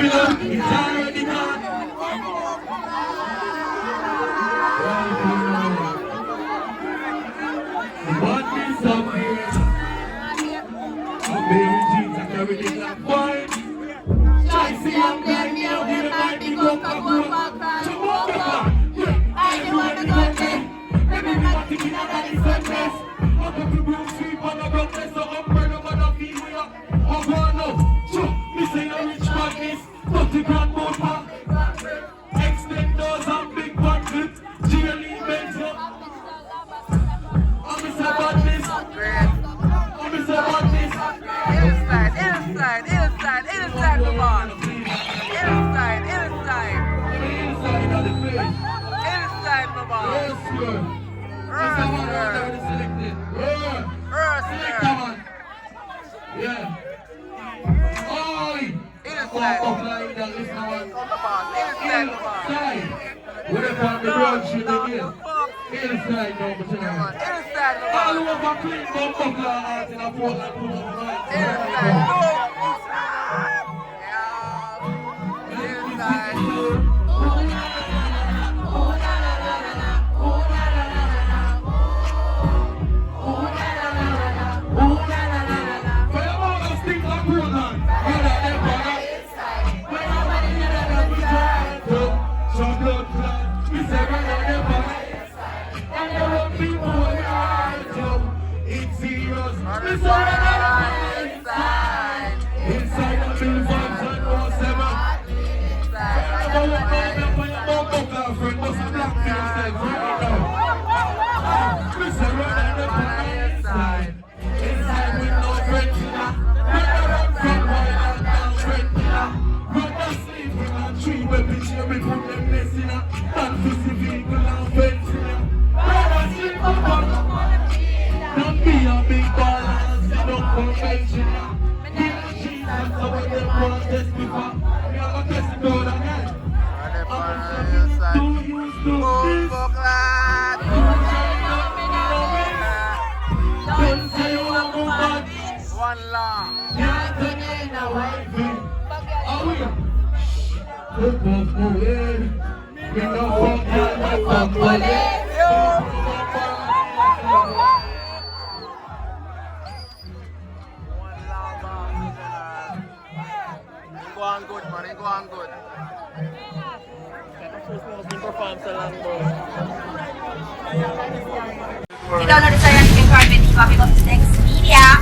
It's already gone. What is up here? I'm being jeans, I carry the black boy. Try see I'm there, me out here, my big up, I'm going back. So walk the car. I don't want to go there. Remember what you mean, I got this success. Up up the broom, sweep on the broke, let's go up, burn up, and I'll feel we up. Oh, go on now. Sure, me say a rich madness. 30 grand more pack. Extend doors and big one clip. GLE bends up. I'm Mr. Badness. I'm Mr. Badness. Inside the ball. Inside of the place. Inside the ball. Yes, sir. That's the one that already selected. Select that one. Yeah. Oi! Offline, that is the one. Inside. We're the family brunch in the game. Inside, no, but tonight. All over clean, no buckler art in a Portland, put up the right. Download the Scientific Carpet Coffee Box Next Media.